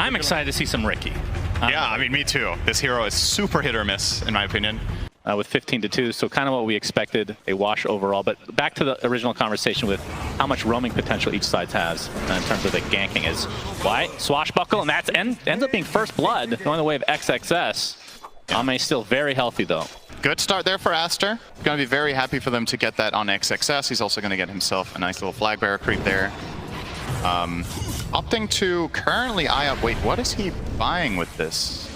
I'm excited to see some Ricky. Yeah, I mean, me too. This hero is super hit or miss, in my opinion. With 15-2, so kind of what we expected, a wash overall. But back to the original conversation with how much roaming potential each side has in terms of the ganking is. Why? Swashbuckle, and that ends up being first blood going the way of XXS. Ame still very healthy, though. Good start there for ASTER. Going to be very happy for them to get that on XXS. He's also going to get himself a nice little flag bearer creep there. Opting to currently eye up. Wait, what is he buying with this?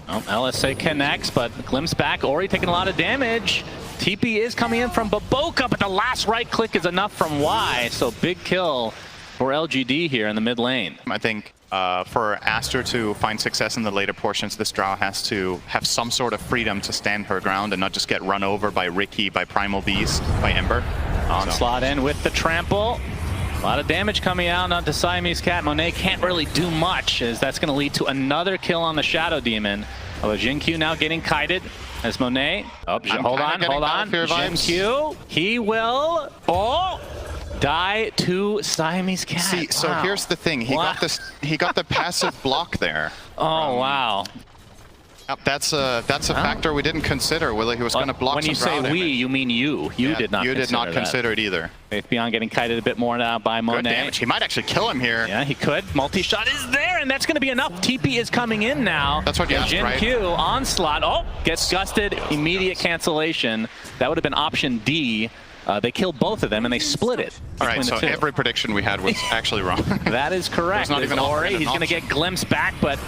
Oh, LSA connects, but glimpse back. Ori taking a lot of damage. TP is coming in from Baboka, but the last right click is enough from Y. So big kill for LGD here in the mid lane. I think for ASTER to find success in the later portions, this Drow has to have some sort of freedom to stand her ground and not just get run over by Ricky, by Primal Beast, by Ember. Onslaught in with the trample. A lot of damage coming out onto Siamese Cat. Monet can't really do much, as that's going to lead to another kill on the Shadow Demon. Although Jin-Q now getting kited as Monet. Oh, hold on. Jin-Q, he will die to Siamese Cat. See, so here's the thing. He got this. He got the passive block there. Oh wow. That's a factor we didn't consider. Whether he was going to block. When you say we, you mean you. You did not. You did not consider it either. Faith Beyond getting kited a bit more now by Monet. Good damage. He might actually kill him here. Yeah, he could. Multi-shot is there, and that's going to be enough. TP is coming in now. That's what you asked, right? Jin-Q, onslaught. Oh, gets gusted. Immediate cancellation. That would have been option D. They killed both of them, and they split it. All right, so every prediction we had was actually wrong. That is correct. Not even Ori, he's going to get glimpsed back, but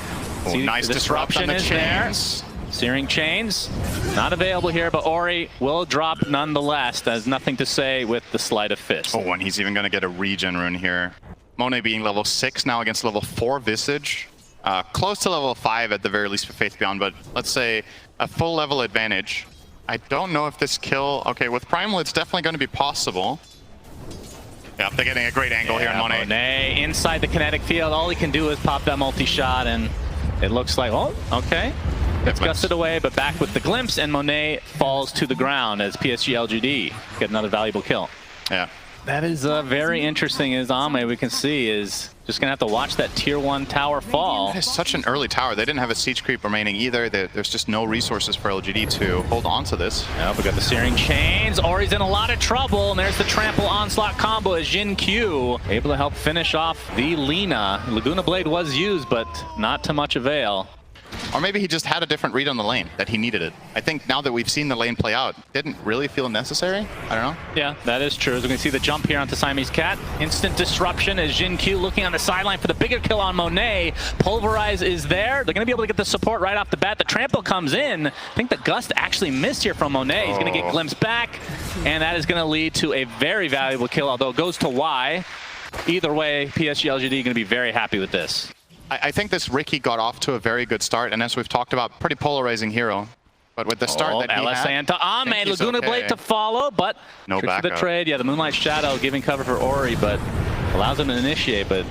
see, nice the disruption is chains. There. Searing Chains, not available here, but Ori will drop nonetheless. There's nothing to say with the Sleight of Fist. Oh, and he's even going to get a regen rune here. Monet being level 6 now against level 4 Visage. Close to level 5 at the very least for Faith Beyond, but let's say a full level advantage. I don't know if this kill... Okay, with Primal, it's definitely going to be possible. Yep, they're getting a great angle here on Monet. Monet inside the kinetic field. All he can do is pop that multi-shot, and it looks like... Oh, okay. It's gusted away, but back with the glimpse, and Monet falls to the ground as PSG LGD get another valuable kill. Yeah. That is very interesting, as Ame, we can see, is just going to have to watch that tier 1 tower fall. It's such an early tower. They didn't have a siege creep remaining either. There's just no resources for LGD to hold on to this. Yeah, we got the Searing Chains. Ori's in a lot of trouble, and there's the Trample Onslaught combo as Jin-Q able to help finish off the Lina. Laguna Blade was used, but not to much avail. Or maybe he just had a different read on the lane, that he needed it. I think now that we've seen the lane play out, didn't really feel necessary. I don't know. Yeah, that is true. As we can see the jump here onto Siamese Cat. Instant disruption as Jin-Q looking on the sideline for the bigger kill on Monet. Pulverize is there. They're going to be able to get the support right off the bat. The trample comes in. I think the gust actually missed here from Monet. He's going to get glimpsed back, and that is going to lead to a very valuable kill, although it goes to Y. Either way, PSG LGD going to be very happy with this. I think this Ricky got off to a very good start, and as we've talked about, pretty polarizing hero. But with the start that he LSA had, into Ame, Laguna Blade to follow, but no for the trade. Yeah, the Moonlight Shadow giving cover for Ori, but allows him to initiate, but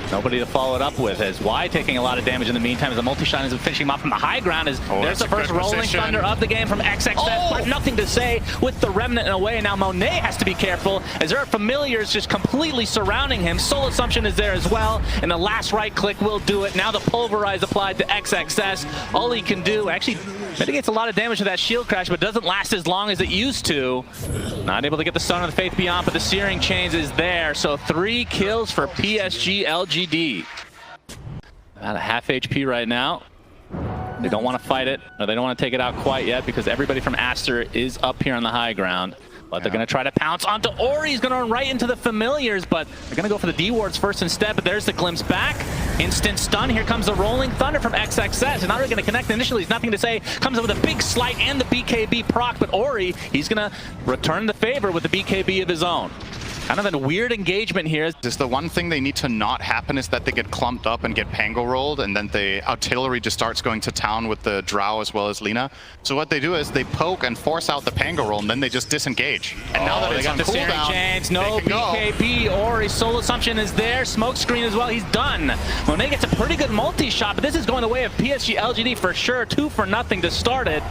nobody to follow it up with. As Y taking a lot of damage in the meantime, as the multi-shot is finishing him off from the high ground. As there's the first rolling thunder of the game from XXS, but nothing to say with the Remnant in a way. Now Monet has to be careful, as there are familiars just completely surrounding him. Soul Assumption is there as well, and the last right click will do it. Now the Pulverize applied to XXS. All he can do, actually mitigates a lot of damage to that shield crash, but doesn't last as long as it used to. Not able to get the Stone of the Faith Beyond, but the Searing Chains is there. So 3 kills for PSG LGD. About a half HP right now. They don't want to fight it, or they don't want to take it out quite yet, because everybody from ASTER is up here on the high ground. But they're going to try to pounce onto Ori. He's going to run right into the familiars, but they're going to go for the D-wards first instead. But there's the glimpse back. Instant stun. Here comes the rolling thunder from XXS. He's not really going to connect initially. He's nothing to say. Comes up with a big slight and the BKB proc. But Ori, he's going to return the favor with the BKB of his own. Kind of a weird engagement here. Just the one thing they need to not happen is that they get clumped up and get pango rolled, and then the artillery just starts going to town with the Drow as well as Lina. So what they do is they poke and force out the pango roll, and then they just disengage. And now that it's on cooldown, Chains, no BKB, Ori, Soul Assumption is there, smoke screen as well, he's done. Monet gets a pretty good multi-shot, but this is going the way of PSG LGD for sure. 2-0 to start it.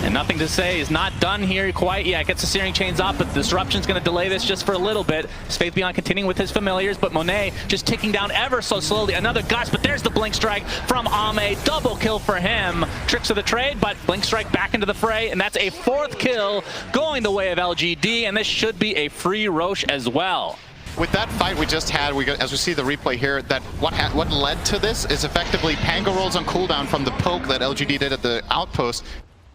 And nothing to say is not done here quite yet. Gets the Searing Chains off, but Disruption's going to delay this just for a little bit. bit. Faith Beyond continuing with his familiars, but Monet just ticking down ever so slowly. Another gust, but there's the Blink Strike from Ame. Double kill for him. Tricks of the trade, but Blink Strike back into the fray, and that's a 4th kill going the way of LGD, and this should be a free Roche as well. With that fight we just had, as we see the replay here, that what led to this is effectively Pango rolls on cooldown from the poke that LGD did at the outpost.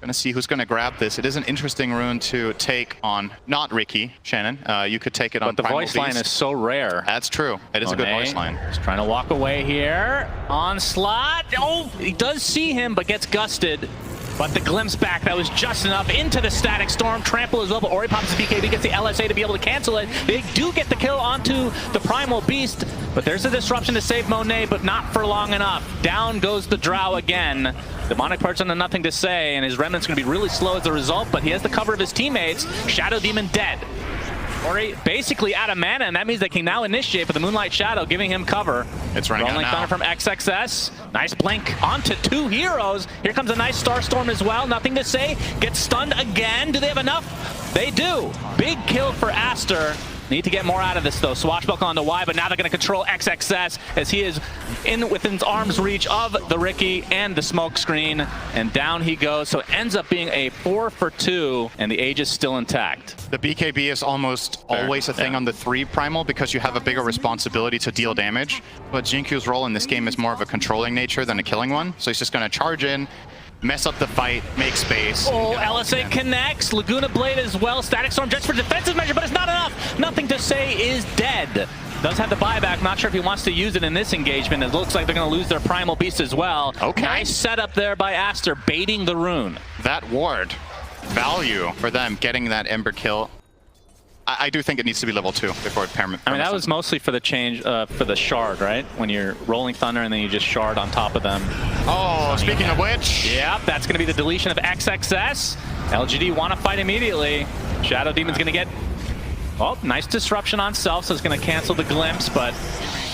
Gonna see who's gonna grab this. It is an interesting rune to take on, not Ricky, Shannon. You could take it on But the voice line is so rare. That's true. It is a good voice line. Just trying to walk away here. Onslaught. Oh, he does see him, but gets gusted. But the glimpse back, that was just enough. Into the Static Storm, trample as well, but Ori pops the BKB, gets the LSA to be able to cancel it. They do get the kill onto the Primal Beast, but there's a disruption to save Monet, but not for long enough. Down goes the Drow again. Demonic Person had nothing to say, and his Remnant's going to be really slow as a result, but he has the cover of his teammates. Shadow Demon dead. Ori basically out of mana, and that means they can now initiate with the Moonlight Shadow, giving him cover. It's running out now. Thunder from XXS. Nice blink onto 2 heroes. Here comes a nice Starstorm as well. Nothing to say. Gets stunned again. Do they have enough? They do. Big kill for ASTER. Need to get more out of this though. Swashbuckle onto Y, but now they're going to control XXS as he is within arm's reach of the Ricky and the smoke screen, and down he goes. So it ends up being a 4 for 2, and the age is still intact. The BKB is almost always a thing on the 3 Primal because you have a bigger responsibility to deal damage, but Jinkyu's role in this game is more of a controlling nature than a killing one. So he's just going to charge in, mess up the fight, make space. Oh, LSA connects. Laguna Blade as well. Static Storm just for defensive measure, but it's not enough. Nothing to say is dead. Does have the buyback. Not sure if he wants to use it in this engagement. It looks like they're going to lose their Primal Beast as well. Okay. Nice setup there by ASTER, baiting the rune. That ward, value for them getting that Ember kill. I do think it needs to be level 2 before it permits. I mean, that was mostly for the change, for the shard, right? When you're rolling Thunder and then you just shard on top of them. Oh, speaking of which. Yep, that's going to be the deletion of XXS. LGD want to fight immediately. Shadow Demon's going to get... Oh, nice disruption on self, so it's going to cancel the glimpse, but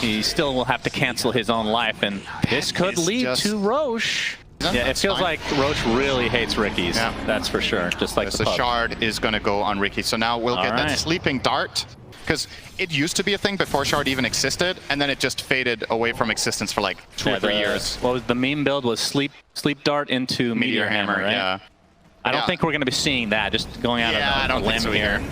he still will have to cancel his own life, and this could lead to Roche. Yeah, it feels like Roche really hates Ricky's. Yeah. That's for sure. Just like the shard is going to go on Ricky. So now we'll get that sleeping dart, because it used to be a thing before shard even existed, and then it just faded away from existence for like 2 or 3 years. What was the meme build was sleep dart into Meteor Hammer, right? Yeah. I don't think we're going to be seeing that. Just going out on a limb here.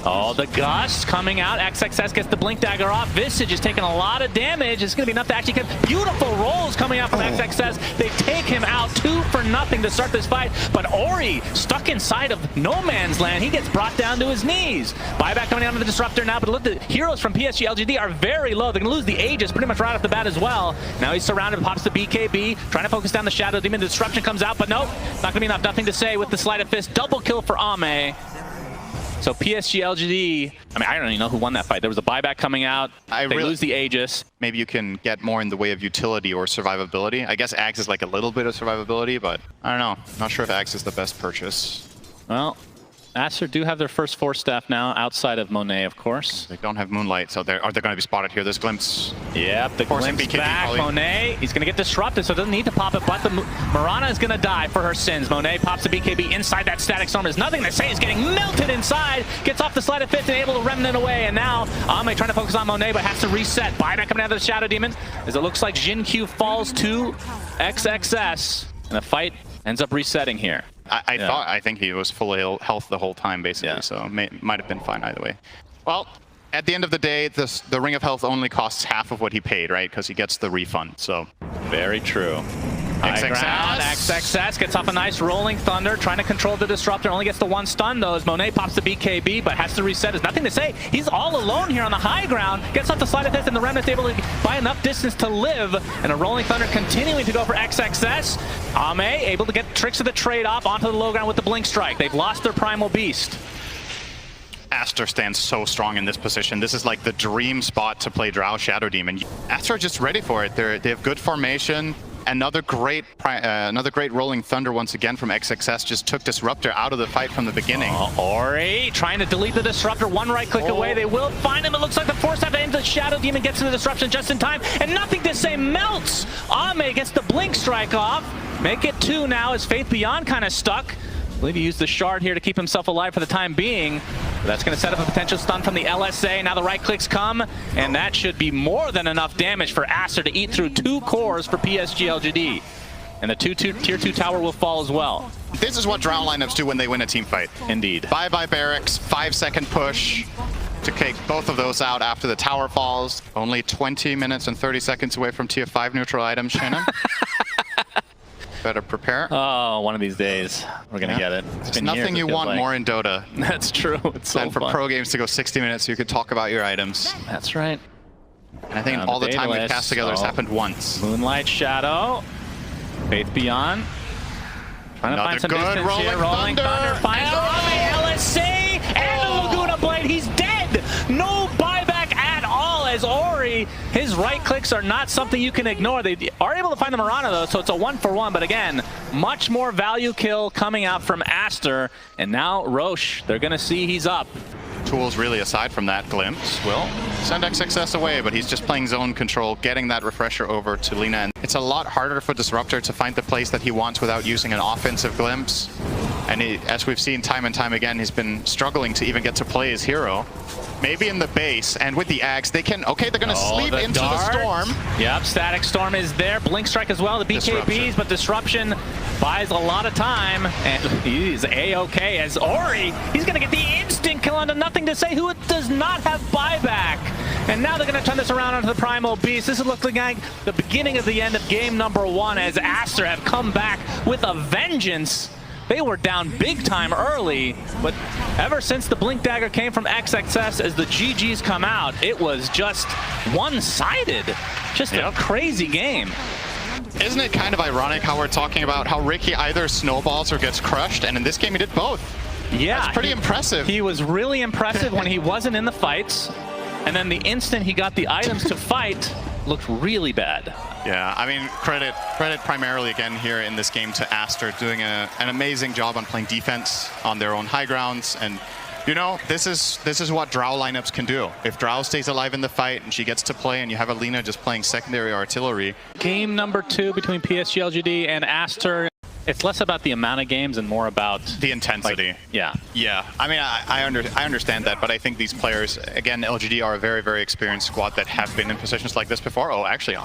Oh, the gust coming out. XXS gets the Blink Dagger off. Visage is taking a lot of damage. It's going to be enough to actually get beautiful rolls coming out from XXS. They take him out 2 for nothing to start this fight. But Ori stuck inside of no man's land. He gets brought down to his knees. Buyback coming out of the Disruptor now. But look, the heroes from PSG LGD are very low. They're going to lose the Aegis pretty much right off the bat as well. Now he's surrounded, pops the BKB, trying to focus down the Shadow Demon. The Disruption comes out, but nope, not going to be enough. Nothing to say with the Sleight of Fist. Double kill for Ame. So PSG LGD, I mean, I don't even know who won that fight. There was a buyback coming out. They lose the Aegis. Maybe you can get more in the way of utility or survivability. I guess Axe is like a little bit of survivability, but I don't know. Not sure if Axe is the best purchase. Well, ASTER do have their first 4 staff now, outside of Monet, of course. They don't have Moonlight, so are they going to be spotted here? There's Glimpse. Yep, the Glimpse back. Probably. Monet, he's going to get disrupted, so doesn't need to pop it, but the Mirana is going to die for her sins. Monet pops the BKB inside that Static Storm. There's nothing to say. He's getting melted inside. Gets off the Sleight of Fist and able to remnant away. And now Ame trying to focus on Monet, but has to reset. Buyback coming out of the Shadow Demon, as it looks like Jinkyu falls to XXS. And the fight ends up resetting here. I think he was full health the whole time, basically, so it might have been fine either way. Well, at the end of the day, the Ring of Health only costs half of what he paid, right? Because he gets the refund, so. Very true. XXS gets off a nice rolling Thunder, trying to control the Disruptor. Only gets the 1 stun, though, as Monet pops the BKB, but has to reset. There's nothing to say. He's all alone here on the high ground. Gets off the Sleight of Fist, and the Remnant's able to buy enough distance to live. And a rolling Thunder continuing to go for XXS. Ame able to get Tricks of the Trade off onto the low ground with the Blink Strike. They've lost their Primal Beast. ASTER stands so strong in this position. This is like the dream spot to play Drow Shadow Demon. ASTER are just ready for it. They have good formation. Another great rolling Thunder once again from XXS. Just took Disruptor out of the fight from the beginning. Ori trying to delete the Disruptor. 1 right click away. They will find him. It looks like the force staff ends. The Shadow Demon gets to the Disruption just in time. And nothing to say, melts. Ame gets the Blink Strike off. Make it 2 now as Faith Beyond kind of stuck. I believe he used the shard here to keep himself alive for the time being. That's going to set up a potential stun from the LSA. Now the right clicks come, and that should be more than enough damage for ASTER to eat through 2 cores for PSG LGD. And the tier 2 tower will fall as well. This is what Drow lineups do when they win a team fight. Indeed. Bye-bye barracks, 5-second push to kick both of those out after the tower falls. Only 20 minutes and 30 seconds away from tier 5 neutral items, Shannon. Better prepare. Oh, one of these days we're gonna get it. There's nothing you want more in Dota. That's true. It's so than for fun. pro games to go 60 minutes so you could talk about your items. That's right. And I think all the time we've cast together has happened once. Moonlight Shadow. Faith Beyond. Trying to find some distance here. Rolling Thunder finds LSA and the Laguna Blade. He's dead. No buyback at all as Ori. His right clicks are not something you can ignore. They are able to find the Mirana though, so it's a 1-for-1. But again, much more value kill coming out from ASTER. And now Roche, they're going to see he's up. Tools really, aside from that glimpse, will send XXS away, but he's just playing zone control, getting that refresher over to Lina. And it's a lot harder for Disruptor to find the place that he wants without using an offensive glimpse. And as we've seen time and time again, he's been struggling to even get to play his hero. Maybe in the base, and with the Axe, they can, okay, they're gonna sleep into the storm. Yep, Static Storm is there, Blink Strike as well, the BKBs, but Disruption buys a lot of time, and he's A-okay as Ori, he's gonna get the instant kill onto Nothing to Say, who does not have buyback. And now they're gonna turn this around onto the Primal Beast. This is looking like the beginning of the end of game number 1 as ASTER have come back with a vengeance. They were down big time early, but ever since the Blink Dagger came from XXS, as the GGs come out, it was just one-sided. Just a crazy game. Isn't it kind of ironic how we're talking about how Ricky either snowballs or gets crushed, and in this game he did both? Yeah. That's pretty impressive. He was really impressive when he wasn't in the fights, and then the instant he got the items to fight, looked really bad. Yeah, I mean, credit primarily again here in this game to ASTER, doing an amazing job on playing defense on their own high grounds. And you know, this is what Drow lineups can do. If Drow stays alive in the fight and she gets to play, and you have Alina just playing secondary artillery. Game number 2 between PSG LGD and ASTER. It's less about the amount of games and more about the intensity. Yeah. I mean, I understand that, but I think these players, again, LGD are a very, very experienced squad that have been in positions like this before. Oh, actually,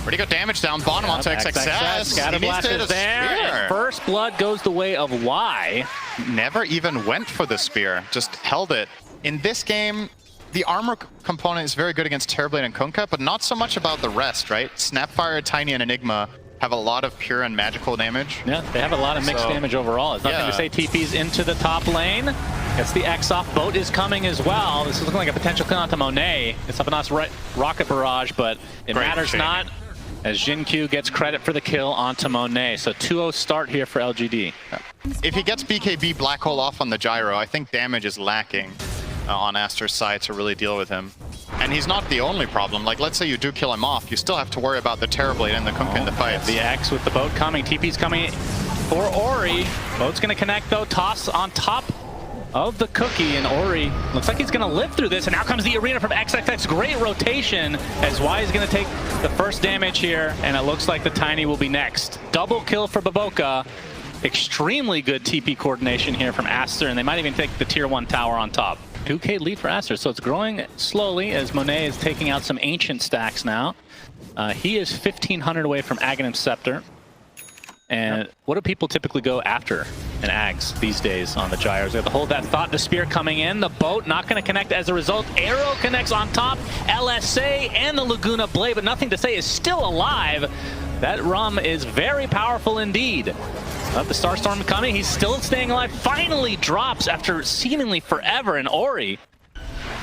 pretty good damage down bottom onto XXS. Scatterblast is there. And first blood goes the way of Y. Never even went for the spear, just held it. In this game, the armor component is very good against Terrorblade and Kunkka, but not so much about the rest, right? Snapfire, Tiny, and Enigma have a lot of pure and magical damage. Yeah, they have a lot of mixed damage overall. It's nothing to say. TP's into the top lane. Gets the X off. Boat is coming as well. This is looking like a potential kill onto Monet. It's up a nice rocket barrage, but it matters not, as Jinkyu gets credit for the kill onto Monet. So 2-0 start here for LGD. If he gets BKB Black Hole off on the gyro, I think damage is lacking on ASTER's side to really deal with him. And he's not the only problem. Like, let's say you do kill him off, you still have to worry about the Terrorblade and the Kunkka in the fight. The X with the boat coming. TP's coming for Ori. Boat's going to connect, though. Toss on top of the cookie, and Ori looks like he's going to live through this. And now comes the arena from XXX. Great rotation as Y is going to take the first damage here, and it looks like the Tiny will be next. Double kill for Baboka. Extremely good TP coordination here from ASTER, and they might even take the tier 1 tower on top. 2K lead for ASTER, so it's growing slowly as Monet is taking out some ancient stacks now. He is 1,500 away from Aghanim's Scepter. And what do people typically go after in Ags these days on the gyros? They have to hold that thought. The spear coming in, the boat not going to connect as a result. Arrow connects on top, LSA and the Laguna Blade, but Nothing to Say is still alive. That rum is very powerful indeed. The Starstorm coming, he's still staying alive. Finally drops after seemingly forever, and Ori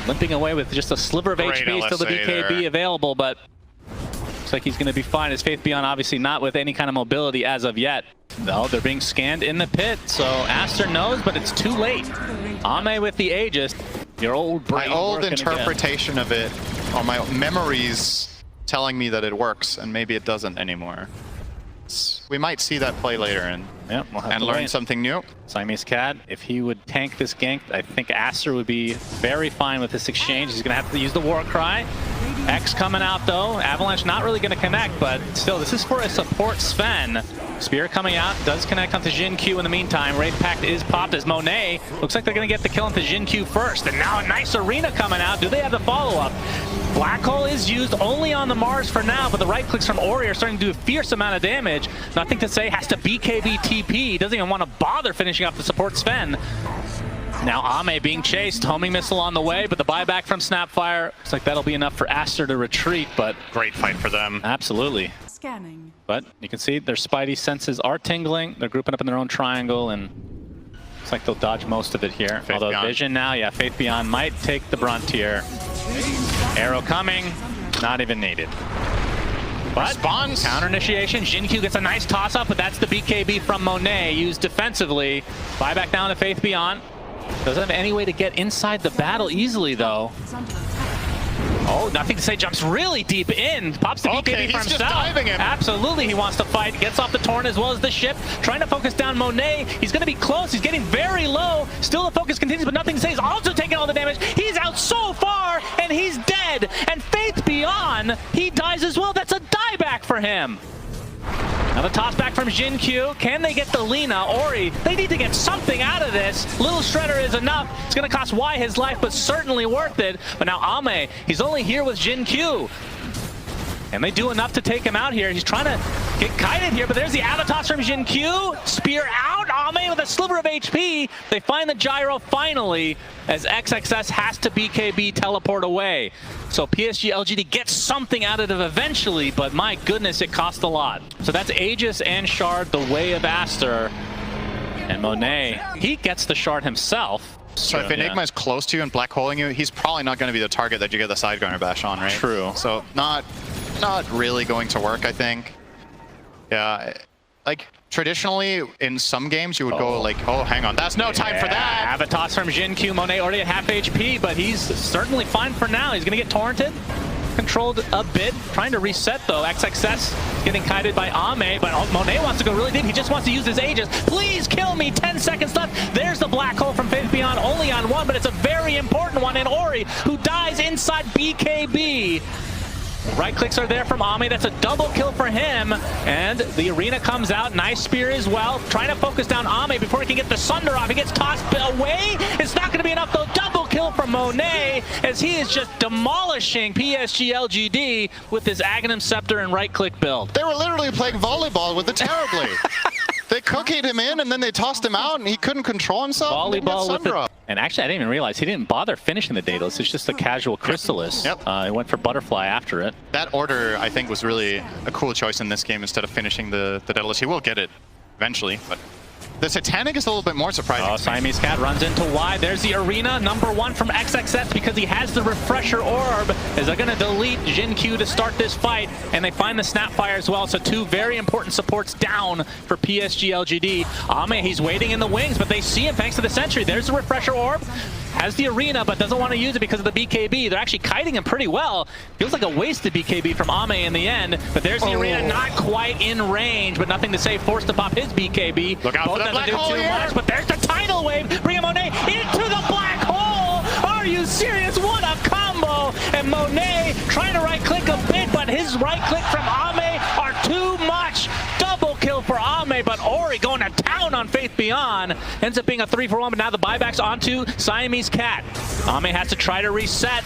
limping away with just a sliver of HP, still the BKB available, but looks like he's going to be fine. His Faith Beyond obviously not with any kind of mobility as of yet. No, they're being scanned in the pit, so ASTER knows, but it's too late. Ame with the Aegis. Your old brain. My old interpretation of it, or my memories telling me that it works, and maybe it doesn't anymore. We might see that play later and learn something new. Siamese Cat, if he would tank this gank, I think ASTER would be very fine with this exchange. He's going to have to use the War Cry. X coming out though. Avalanche not really going to connect, but still, this is for a support Sven. Spear coming out, does connect onto Jin Q in the meantime. Raid Pact is popped as Monet. Looks like they're going to get the kill onto Jin Q first. And now a nice arena coming out. Do they have the follow-up? Black Hole is used only on the Mars for now, but the right clicks from Ori are starting to do a fierce amount of damage. Nothing to say, has to BKB TP. Doesn't even want to bother finishing off the support Sven. Now Ame being chased, homing missile on the way, but the buyback from Snapfire, looks like that'll be enough for ASTER to retreat, but Great fight for them. absolutely. Scanning. But you can see their spidey senses are tingling. They're grouping up in their own triangle, and looks like they'll dodge most of it here. Faith Although Beyond. Vision now, yeah, Faith Beyond might take the brunt here. Arrow coming, not even needed. But Response. counter initiation, Jin Q gets a nice toss up, but that's the BKB from Monet used defensively. Buyback down to Faith Beyond. Doesn't have any way to get inside the battle easily though. Oh, nothing to say, jumps really deep in. Pops the BKB Okay, for he's himself. just diving him. Absolutely, he wants to fight. Gets off the Torn as well as the ship. Trying to focus down Monet. He's going to be close. He's getting very low. Still the focus continues, but nothing to say. He's also taking all the damage. He's out so far, and he's dead. And Faith Beyond, he dies as well. That's a dieback for him. Now the toss back from Jin Q. Can they get the Lina? Ori, they need to get something out of this. Little Shredder is enough. It's going to cost Y his life, but certainly worth it. But now Ame, he's only here with Jin Q. And they do enough to take him out here. He's trying to get kited here, but there's the Avatos from Jin Q. Spear out, Ame with a sliver of HP. They find the gyro finally, as XXS has to BKB teleport away. So PSG LGD gets something out of it eventually, but my goodness, it cost a lot. So that's Aegis and Shard, the way of ASTER. And Monet, he gets the Shard himself. So if Enigma is close to you and black holing you, he's probably not going to be the target that you get the sidegunner bash on, right? True. So not really going to work, I think. Yeah, like traditionally in some games you would go like, oh, hang on, that's no time for that. Avatos from Jin Q. Monet already at half HP, but he's certainly fine for now. He's going to get torrented. Controlled a bit, trying to reset though. XXS getting kited by Ame, but Monet wants to go really deep. He just wants to use his Aegis. Please kill me, 10 seconds left. There's the black hole from Faith Beyond, only on one, but it's a very important one. And Ori, who dies inside BKB. Right clicks are there from Ame. That's a double kill for him. And the arena comes out. Nice spear as well. Trying to focus down Ame before he can get the Sunder off. He gets tossed away. It's not going to be enough though. Double kill from Monet as he is just demolishing PSG LGD with his Aghanim Scepter and right click build. They were literally playing volleyball with the Terrorblade. They cookied him in and then they tossed him out and he couldn't control himself. Volleyball with it. And actually, I didn't even realize he didn't bother finishing the Daedalus. It's just a casual Chrysalis. Yep. He went for Butterfly after it. That order, I think, was really a cool choice in this game instead of finishing the Daedalus. He will get it eventually, but the Titanic is a little bit more surprising. Oh, Siamese Cat runs into Y. There's the arena, #1 from XXS because he has the Refresher Orb. Is they're going to delete Jin Q to start this fight, and they find the Snapfire as well. So two very important supports down for PSG LGD. Ame, he's waiting in the wings, but they see him thanks to the Sentry. There's the Refresher Orb. Has the arena, but doesn't want to use it because of the BKB. They're actually kiting him pretty well. Feels like a wasted BKB from Ame in the end, but there's the arena, not quite in range, but nothing to say. Forced to pop his BKB. Look out for the black hole here. Much, but there's the tidal wave. Bring Monet into the black hole. Are you serious? What a combo! And Monet trying to right-click a bit, but his right-click from Ame are too much. Double kill for Ame, but Ori going to town on Faith Beyond. Ends up being a 3-for-1, but now the buyback's onto Siamese Cat. Ame has to try to reset.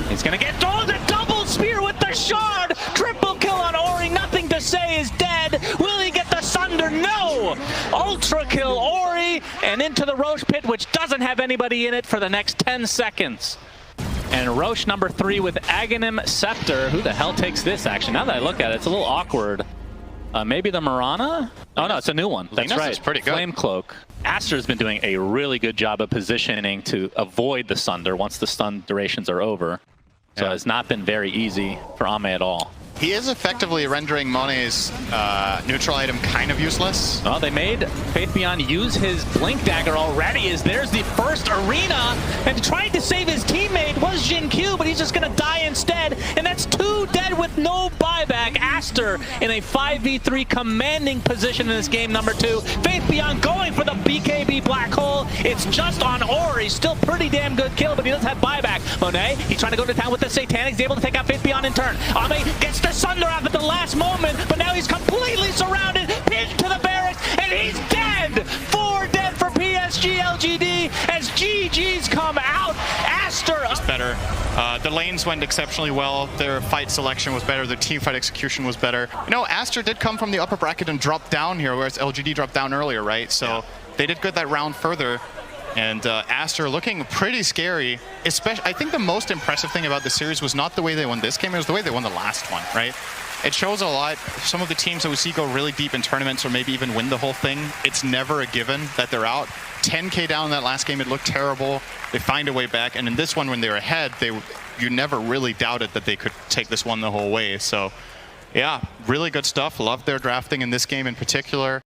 He's going to get the double spear with the Shard. Triple kill on Ori. Nothing to say is dead. Will he get the Sunder? No! Ultra kill Ori and into the Roche pit, which doesn't have anybody in it for the next 10 seconds. And Roche #3 with Aghanim Scepter. Who the hell takes this action? Now that I look at it, it's a little awkward. Maybe the Mirana? Oh no, it's a new one. That's Linus right. is pretty good. Flame Cloak. ASTER's been doing a really good job of positioning to avoid the Sunder once the stun durations are over. So it's not been very easy for Ame at all. He is effectively rendering Mone's neutral item kind of useless. Well, they made Faith Beyond use his Blink Dagger already, as there's the first arena, and trying to save his teammate was Jin Q, but he's just gonna die instead, and that's 2 dead with no buyback. ASTER in a 5v3 commanding position in this game number 2. Faith Beyond going for the BKB Black Hole. It's just on Ori, still pretty damn good kill, but he does have buyback. Monet, he's trying to go to town with the Satanic, he's able to take out Faith Beyond in turn. Ame gets the Sunder out at the last moment, but now he's completely surrounded, pinned to the barracks, and he's dead! 4 dead for PSG LGD as GG's come out. ASTER Better. The lanes went exceptionally well. Their fight selection was better. Their team fight execution was better. You know, ASTER did come from the upper bracket and drop down here, whereas LGD dropped down earlier, right? So they did good that round further. And ASTER looking pretty scary. Especially, I think the most impressive thing about the series was not the way they won this game, it was the way they won the last one, right? It shows a lot. Some of the teams that we see go really deep in tournaments or maybe even win the whole thing, it's never a given that they're out. 10K down in that last game, it looked terrible. They find a way back, and in this one, when they were ahead, you never really doubted that they could take this one the whole way. So, yeah, really good stuff. Loved their drafting in this game in particular.